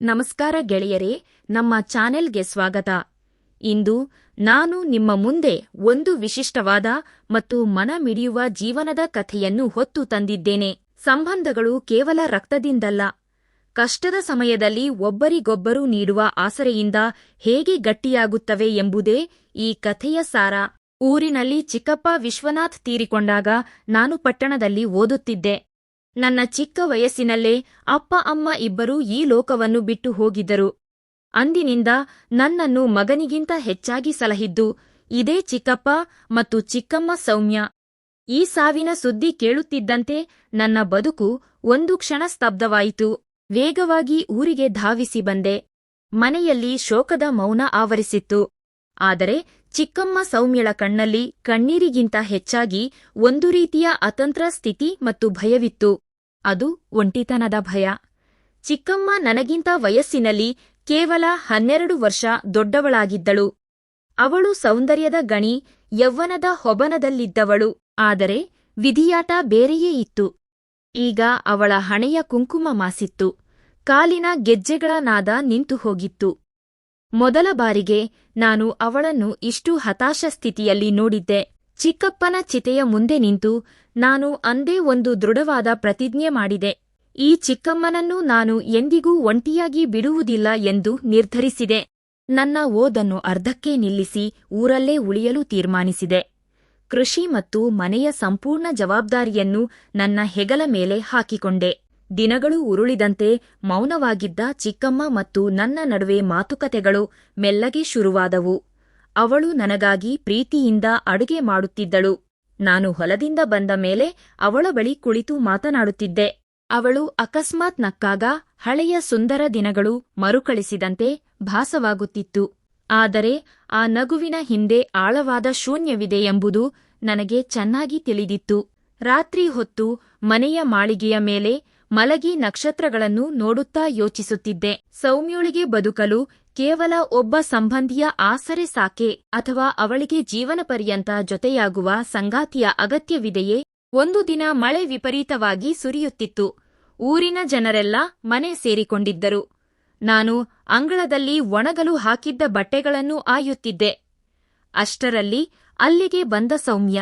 ನಮಸ್ಕಾರ ಗೆಳೆಯರೇ, ನಮ್ಮ ಚಾನೆಲ್ಗೆ ಸ್ವಾಗತ. ಇಂದು ನಾನು ನಿಮ್ಮ ಮುಂದೆ ಒಂದು ವಿಶಿಷ್ಟವಾದ ಮತ್ತು ಮನಮಿಡಿಯುವ ಜೀವನದ ಕಥೆಯನ್ನು ಹೊತ್ತು ತಂದಿದ್ದೇನೆ. ಸಂಬಂಧಗಳು ಕೇವಲ ರಕ್ತದಿಂದಲ್ಲ, ಕಷ್ಟದ ಸಮಯದಲ್ಲಿ ಒಬ್ಬರಿಗೊಬ್ಬರು ನೀಡುವ ಆಸರೆಯಿಂದ ಹೇಗೆ ಗಟ್ಟಿಯಾಗುತ್ತವೆ ಎಂಬುದೇ ಈ ಕಥೆಯ ಸಾರ. ಊರಿನಲ್ಲಿ ಚಿಕ್ಕಪ್ಪ ವಿಶ್ವನಾಥ್ ತೀರಿಕೊಂಡಾಗ ನಾನು ಪಟ್ಟಣದಲ್ಲಿ ಓದುತ್ತಿದ್ದೆ. ನನ್ನ ಚಿಕ್ಕ ವಯಸ್ಸಿನಲ್ಲೇ ಅಪ್ಪ ಅಮ್ಮ ಇಬ್ಬರೂ ಈ ಲೋಕವನ್ನು ಬಿಟ್ಟು ಹೋಗಿದ್ದರು. ಅಂದಿನಿಂದ ನನ್ನನ್ನು ಮಗನಿಗಿಂತ ಹೆಚ್ಚಾಗಿ ಸಲಹಿದ್ದು ಇದೇ ಚಿಕ್ಕಪ್ಪ ಮತ್ತು ಚಿಕ್ಕಮ್ಮ ಸೌಮ್ಯ. ಈ ಸಾವಿನ ಸುದ್ದಿ ಕೇಳುತ್ತಿದ್ದಂತೆ ನನ್ನ ಬದುಕು ಒಂದು ಕ್ಷಣ ಸ್ತಬ್ಧವಾಯಿತು. ವೇಗವಾಗಿ ಊರಿಗೆ ಧಾವಿಸಿ ಬಂದೆ. ಮನೆಯಲ್ಲಿ ಶೋಕದ ಮೌನ ಆವರಿಸಿತ್ತು. ಆದರೆ ಚಿಕ್ಕಮ್ಮ ಸೌಮ್ಯಳ ಕಣ್ಣಲ್ಲಿ ಕಣ್ಣೀರಿಗಿಂತ ಹೆಚ್ಚಾಗಿ ಒಂದು ರೀತಿಯ ಅತಂತ್ರ ಸ್ಥಿತಿ ಮತ್ತು ಭಯವಿತ್ತು. ಅದು ಒಂಟಿತನದ ಭಯ. ಚಿಕ್ಕಮ್ಮ ನನಗಿಂತ ವಯಸ್ಸಿನಲ್ಲಿ ಕೇವಲ 12 ವರ್ಷ ದೊಡ್ಡವಳಾಗಿದ್ದಳು. ಅವಳು ಸೌಂದರ್ಯದ ಗಣಿ, ಯೌವನದ ಹೊಬನದಲ್ಲಿದ್ದವಳು. ಆದರೆ ವಿಧಿಯಾಟ ಬೇರೆಯೇ ಇತ್ತು. ಈಗ ಅವಳ ಹಣೆಯ ಕುಂಕುಮ ಮಾಸಿತ್ತು. ಕಾಲಿನ ಗೆಜ್ಜೆಗಳ ನಾದ ನಿಂತು ಹೋಗಿತ್ತು. ಮೊದಲ ಬಾರಿಗೆ ನಾನು ಅವಳನ್ನು ಇಷ್ಟು ಹತಾಶ ಸ್ಥಿತಿಯಲ್ಲಿ ನೋಡಿದ್ದೆ. ಚಿಕ್ಕಪ್ಪನ ಚಿತೆಯ ಮುಂದೆ ನಿಂತು ನಾನು ಅಂದೇ ಒಂದು ದೃಢವಾದ ಪ್ರತಿಜ್ಞೆ ಮಾಡಿದೆ. ಈ ಚಿಕ್ಕಮ್ಮನನ್ನು ನಾನು ಎಂದಿಗೂ ಒಂಟಿಯಾಗಿ ಬಿಡುವುದಿಲ್ಲ ಎಂದು ನಿರ್ಧರಿಸಿದೆ. ನನ್ನ ಓದನ್ನು ಅರ್ಧಕ್ಕೇ ನಿಲ್ಲಿಸಿ ಊರಲ್ಲೇ ಉಳಿಯಲು ತೀರ್ಮಾನಿಸಿದೆ. ಕೃಷಿ ಮತ್ತು ಮನೆಯ ಸಂಪೂರ್ಣ ಜವಾಬ್ದಾರಿಯನ್ನು ನನ್ನ ಹೆಗಲ ಮೇಲೆ ಹಾಕಿಕೊಂಡೆ. ದಿನಗಳು ಉರುಳಿದಂತೆ ಮೌನವಾಗಿದ್ದ ಚಿಕ್ಕಮ್ಮ ಮತ್ತು ನನ್ನ ನಡುವೆ ಮಾತುಕತೆಗಳು ಮೆಲ್ಲಗೆ ಶುರುವಾದವು. ಅವಳು ನನಗಾಗಿ ಪ್ರೀತಿಯಿಂದ ಅಡುಗೆ ಮಾಡುತ್ತಿದ್ದಳು. ನಾನು ಹೊಲದಿಂದ ಬಂದ ಮೇಲೆ ಅವಳ ಬಳಿ ಕುಳಿತು ಮಾತನಾಡುತ್ತಿದ್ದೆ. ಅವಳು ಅಕಸ್ಮಾತ್ ನಕ್ಕಾಗ ಹಳೆಯ ಸುಂದರ ದಿನಗಳು ಮರುಕಳಿಸಿದಂತೆ ಭಾಸವಾಗುತ್ತಿತ್ತು. ಆದರೆ ಆ ನಗುವಿನ ಹಿಂದೆ ಆಳವಾದ ಶೂನ್ಯವಿದೆ ಎಂಬುದು ನನಗೆ ಚೆನ್ನಾಗಿ ತಿಳಿದಿತ್ತು. ರಾತ್ರಿ ಹೊತ್ತು ಮನೆಯ ಮಾಳಿಗೆಯ ಮೇಲೆ ಮಲಗಿ ನಕ್ಷತ್ರಗಳನ್ನು ನೋಡುತ್ತಾ ಯೋಚಿಸುತ್ತಿದ್ದೆ. ಸೌಮ್ಯೋಳಿಗೆ ಬದುಕಲು ಕೇವಲ ಒಬ್ಬ ಸಂಬಂಧಿಯ ಆಸರೆ ಸಾಕೆ, ಅಥವಾ ಅವಳಿಗೆ ಜೀವನಪರ್ಯಂತ ಜೊತೆಯಾಗುವ ಸಂಗಾತಿಯ ಅಗತ್ಯವಿದೆಯೇ? ಒಂದು ದಿನ ಮಳೆ ವಿಪರೀತವಾಗಿ ಸುರಿಯುತ್ತಿತ್ತು. ಊರಿನ ಜನರೆಲ್ಲ ಮನೆ ಸೇರಿಕೊಂಡಿದ್ದರು. ನಾನು ಅಂಗಳದಲ್ಲಿ ಒಣಗಲು ಹಾಕಿದ್ದ ಬಟ್ಟೆಗಳನ್ನು ಆಯುತ್ತಿದ್ದೆ. ಅಷ್ಟರಲ್ಲಿ ಅಲ್ಲಿಗೆ ಬಂದ ಸೌಮ್ಯ.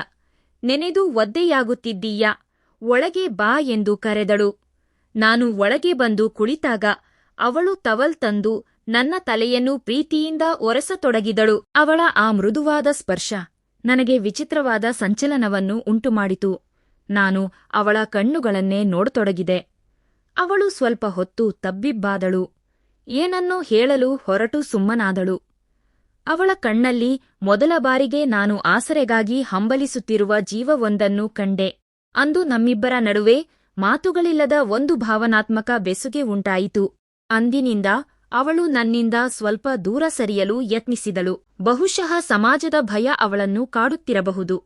ನೆನೆದು ಒದ್ದೆಯಾಗುತ್ತಿದ್ದೀಯಾ, ಒಳಗೆ ಬಾ ಎಂದು ಕರೆದಳು. ನಾನು ಒಳಗೆ ಬಂದು ಕುಳಿತಾಗ ಅವಳು ಟವಲ್ ತಂದು ನನ್ನ ತಲೆಯನ್ನು ಪ್ರೀತಿಯಿಂದ ಒರೆಸತೊಡಗಿದಳು. ಅವಳ ಆ ಮೃದುವಾದ ಸ್ಪರ್ಶ ನನಗೆ ವಿಚಿತ್ರವಾದ ಸಂಚಲನವನ್ನು ಉಂಟುಮಾಡಿತು. ನಾನು ಅವಳ ಕಣ್ಣುಗಳನ್ನೇ ನೋಡತೊಡಗಿದೆ. ಅವಳು ಸ್ವಲ್ಪ ಹೊತ್ತು ತಬ್ಬಿಬ್ಬಾದಳು. ಏನನ್ನೋ ಹೇಳಲು ಹೊರಟು ಸುಮ್ಮನಾದಳು. ಅವಳ ಕಣ್ಣಲ್ಲಿ ಮೊದಲ ಬಾರಿಗೆ ನಾನು ಆಸರೆಗಾಗಿ ಹಂಬಲಿಸುತ್ತಿರುವ ಜೀವವೊಂದನ್ನು ಕಂಡೆ. ಅಂದು ನಮ್ಮಿಬ್ಬರ ನಡುವೆ ಮಾತುಗಳಿಲ್ಲದ ಒಂದು ಭಾವನಾತ್ಮಕ ಬೆಸುಗೆ ಉಂಟಾಯಿತು. ಅಂದಿನಿಂದ ಅವಳು ನನ್ನಿಂದ ಸ್ವಲ್ಪ ದೂರ ಸರಿಯಲು ಯತ್ನಿಸಿದಳು. ಬಹುಶಃ ಸಮಾಜದ ಭಯ ಅವಳನ್ನು ಕಾಡುತ್ತಿರಬಹುದು.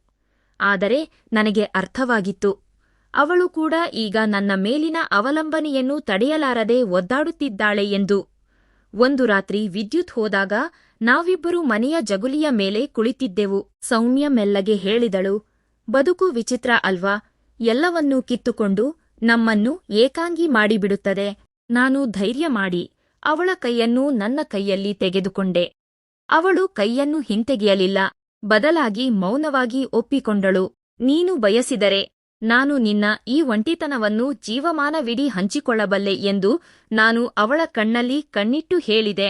ಆದರೆ ನನಗೆ ಅರ್ಥವಾಗಿತ್ತು. ಅವಳು ಕೂಡ ಈಗ ನನ್ನ ಮೇಲಿನ ಅವಲಂಬನೆಯನ್ನು ತಡೆಯಲಾರದೆ ಒದ್ದಾಡುತ್ತಿದ್ದಾಳೆ ಎಂದು. ಒಂದು ರಾತ್ರಿ ವಿದ್ಯುತ್ ಹೋದಾಗ ನಾವಿಬ್ಬರೂ ಮನೆಯ ಜಗುಲಿಯ ಮೇಲೆ ಕುಳಿತಿದ್ದೆವು. ಸೌಮ್ಯ ಮೆಲ್ಲಗೆ ಹೇಳಿದಳು, ಬದುಕು ವಿಚಿತ್ರ ಅಲ್ವಾ, ಎಲ್ಲವನ್ನೂ ಕಿತ್ತುಕೊಂಡು ನಮ್ಮನ್ನು ಏಕಾಂಗಿ ಮಾಡಿಬಿಡುತ್ತದೆ. ನಾನು ಧೈರ್ಯ ಮಾಡಿ ಅವಳ ಕೈಯನ್ನು ನನ್ನ ಕೈಯಲ್ಲಿ ತೆಗೆದುಕೊಂಡೆ. ಅವಳು ಕೈಯನ್ನು ಹಿಂತೆಗೆಯಲಿಲ್ಲ. ಬದಲಾಗಿ ಮೌನವಾಗಿ ಒಪ್ಪಿಕೊಂಡಳು. ನೀನು ಬಯಸಿದರೆ ನಾನು ನಿನ್ನ ಈ ಒಂಟಿತನವನ್ನು ಜೀವಮಾನವಿಡೀ ಹಂಚಿಕೊಳ್ಳಬಲ್ಲೆ ಎಂದು ನಾನು ಅವಳ ಕಣ್ಣಲ್ಲಿ ಕಣ್ಣಿಟ್ಟು ಹೇಳಿದೆ.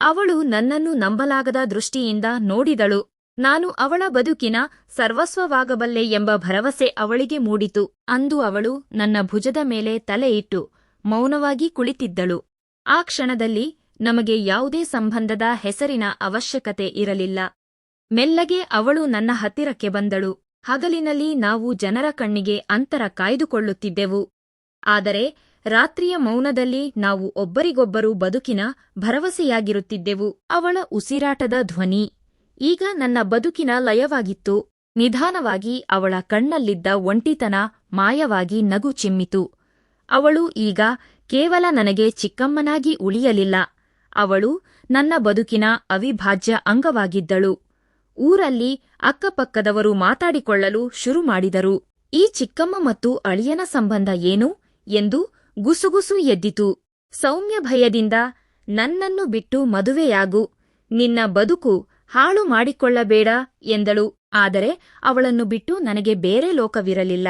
ಅವಳು ನನ್ನನ್ನು ನಂಬಲಾಗದ ದೃಷ್ಟಿಯಿಂದ ನೋಡಿದಳು. ನಾನು ಅವಳ ಬದುಕಿನ ಸರ್ವಸ್ವವಾಗಬಲ್ಲೆ ಎಂಬ ಭರವಸೆ ಅವಳಿಗೆ ಮೂಡಿತು. ಅಂದು ಅವಳು ನನ್ನ ಭುಜದ ಮೇಲೆ ತಲೆ ಇಟ್ಟು ಮೌನವಾಗಿ ಕುಳಿತಿದ್ದಳು. ಆ ಕ್ಷಣದಲ್ಲಿ ನಮಗೆ ಯಾವುದೇ ಸಂಬಂಧದ ಹೆಸರಿನ ಅವಶ್ಯಕತೆ ಇರಲಿಲ್ಲ. ಮೆಲ್ಲಗೆ ಅವಳು ನನ್ನ ಹತ್ತಿರಕ್ಕೆ ಬಂದಳು. ಹಗಲಿನಲ್ಲಿ ನಾವು ಜನರ ಕಣ್ಣಿಗೆ ಅಂತರ ಕಾಯ್ದುಕೊಳ್ಳುತ್ತಿದ್ದೆವು. ಆದರೆ ರಾತ್ರಿಯ ಮೌನದಲ್ಲಿ ನಾವು ಒಬ್ಬರಿಗೊಬ್ಬರು ಬದುಕಿನ ಭರವಸೆಯಾಗಿರುತ್ತಿದ್ದೆವು. ಅವಳ ಉಸಿರಾಟದ ಧ್ವನಿ ಈಗ ನನ್ನ ಬದುಕಿನ ಲಯವಾಗಿತ್ತು. ನಿಧಾನವಾಗಿ ಅವಳ ಕಣ್ಣಲ್ಲಿದ್ದ ಒಂಟಿತನ ಮಾಯವಾಗಿ ನಗು ಚಿಮ್ಮಿತು. ಅವಳು ಈಗ ಕೇವಲ ನನಗೆ ಚಿಕ್ಕಮ್ಮನಾಗಿ ಉಳಿಯಲಿಲ್ಲ. ಅವಳು ನನ್ನ ಬದುಕಿನ ಅವಿಭಾಜ್ಯ ಅಂಗವಾಗಿದ್ದಳು. ಊರಲ್ಲಿ ಅಕ್ಕಪಕ್ಕದವರು ಮಾತಾಡಿಕೊಳ್ಳಲು ಶುರು ಮಾಡಿದರು. ಈ ಚಿಕ್ಕಮ್ಮ ಮತ್ತು ಅಳಿಯನ ಸಂಬಂಧ ಏನು ಎಂದು ಗುಸುಗುಸು ಎದ್ದಿತು. ಸೌಮ್ಯ ಭಯದಿಂದ ನನ್ನನ್ನು ಬಿಟ್ಟು ಮದುವೆಯಾಗು, ನಿನ್ನ ಬದುಕು ಹಾಳು ಮಾಡಿಕೊಳ್ಳಬೇಡ ಎಂದಳು. ಆದರೆ ಅವಳನ್ನು ಬಿಟ್ಟು ನನಗೆ ಬೇರೆ ಲೋಕವಿರಲಿಲ್ಲ.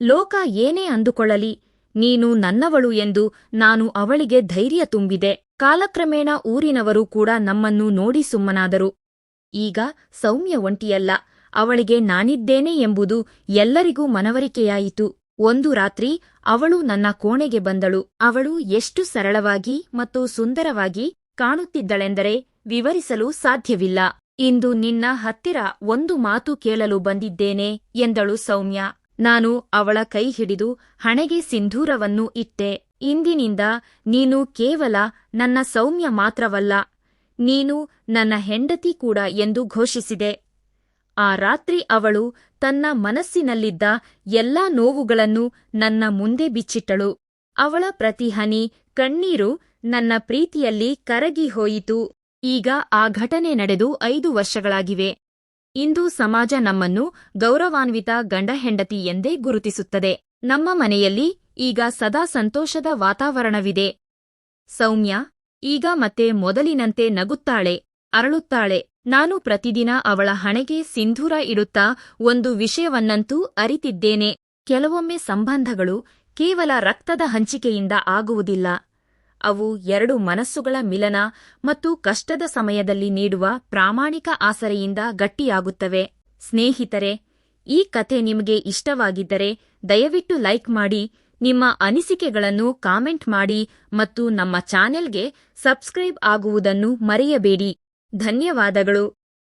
ಲೋಕ ಏನೇ ಅಂದುಕೊಳ್ಳಲಿ, ನೀನು ನನ್ನವಳು ಎಂದು ನಾನು ಅವಳಿಗೆ ಧೈರ್ಯ ತುಂಬಿದೆ. ಕಾಲಕ್ರಮೇಣ ಊರಿನವರು ಕೂಡ ನಮ್ಮನ್ನು ನೋಡಿ ಸುಮ್ಮನಾದರು. ಈಗ ಸೌಮ್ಯ ಒಂಟಿಯಲ್ಲ, ಅವಳಿಗೆ ನಾನಿದ್ದೇನೆ ಎಂಬುದು ಎಲ್ಲರಿಗೂ ಮನವರಿಕೆಯಾಯಿತು. ಒಂದು ರಾತ್ರಿ ಅವಳು ನನ್ನ ಕೋಣೆಗೆ ಬಂದಳು. ಅವಳು ಎಷ್ಟು ಸರಳವಾಗಿ ಮತ್ತು ಸುಂದರವಾಗಿ ಕಾಣುತ್ತಿದ್ದಳೆಂದರೆ ವಿವರಿಸಲು ಸಾಧ್ಯವಿಲ್ಲ. ಇಂದು ನಿನ್ನ ಹತ್ತಿರ ಒಂದು ಮಾತು ಕೇಳಲು ಬಂದಿದ್ದೇನೆ ಎಂದಳು ಸೌಮ್ಯ. ನಾನು ಅವಳ ಕೈ ಹಿಡಿದು ಹಣೆಗೆ ಸಿಂಧೂರವನ್ನು ಇಟ್ಟೆ. ಇಂದಿನಿಂದ ನೀನು ಕೇವಲ ನನ್ನ ಸೌಮ್ಯ ಮಾತ್ರವಲ್ಲ, ನೀನು ನನ್ನ ಹೆಂಡತಿ ಕೂಡ ಎಂದು ಘೋಷಿಸಿದೆ. ಆ ರಾತ್ರಿ ಅವಳು ತನ್ನ ಮನಸ್ಸಿನಲ್ಲಿದ್ದ ಎಲ್ಲಾ ನೋವುಗಳನ್ನು ನನ್ನ ಮುಂದೆ ಬಿಚ್ಚಿಟ್ಟಳು. ಅವಳ ಪ್ರತಿ ಹನಿ ಕಣ್ಣೀರು ನನ್ನ ಪ್ರೀತಿಯಲ್ಲಿ ಕರಗಿ ಹೋಯಿತು. ಈಗ ಆ ಘಟನೆ ನಡೆದು 5 ವರ್ಷಗಳಾಗಿವೆ. ಇಂದು ಸಮಾಜ ನಮ್ಮನ್ನು ಗೌರವಾನ್ವಿತ ಗಂಡ-ಹೆಂಡತಿ ಎಂದೇ ಗುರುತಿಸುತ್ತದೆ. ನಮ್ಮ ಮನೆಯಲ್ಲಿ ಈಗ ಸದಾ ಸಂತೋಷದ ವಾತಾವರಣವಿದೆ. ಸೌಮ್ಯ ಈಗ ಮತ್ತೆ ಮೊದಲಿನಂತೆ ನಗುತ್ತಾಳೆ, ಅರಳುತ್ತಾಳೆ. ನಾನು ಪ್ರತಿದಿನ ಅವಳ ಹಣೆಗೆ ಸಿಂಧೂರ ಇಡುತ್ತಾ ಒಂದು ವಿಷಯವನ್ನಂತೂ ಅರಿತಿದ್ದೇನೆ. ಕೆಲವೊಮ್ಮೆ ಸಂಬಂಧಗಳು ಕೇವಲ ರಕ್ತದ ಹಂಚಿಕೆಯಿಂದ ಆಗುವುದಿಲ್ಲ. ಅವು 2 ಮನಸ್ಸುಗಳ ಮಿಲನ ಮತ್ತು ಕಷ್ಟದ ಸಮಯದಲ್ಲಿ ನೀಡುವ ಪ್ರಾಮಾಣಿಕ ಆಸರೆಯಿಂದ ಗಟ್ಟಿಯಾಗುತ್ತವೆ. ಸ್ನೇಹಿತರೆ, ಈ ಕಥೆ ನಿಮಗೆ ಇಷ್ಟವಾಗಿದ್ದರೆ ದಯವಿಟ್ಟು ಲೈಕ್ ಮಾಡಿ, ನಿಮ್ಮ ಅನಿಸಿಕೆಗಳನ್ನು ಕಾಮೆಂಟ್ ಮಾಡಿ ಮತ್ತು ನಮ್ಮ ಚಾನೆಲ್ಗೆ ಸಬ್ಸ್ಕ್ರೈಬ್ ಆಗುವುದನ್ನು ಮರೆಯಬೇಡಿ. ಧನ್ಯವಾದಗಳು.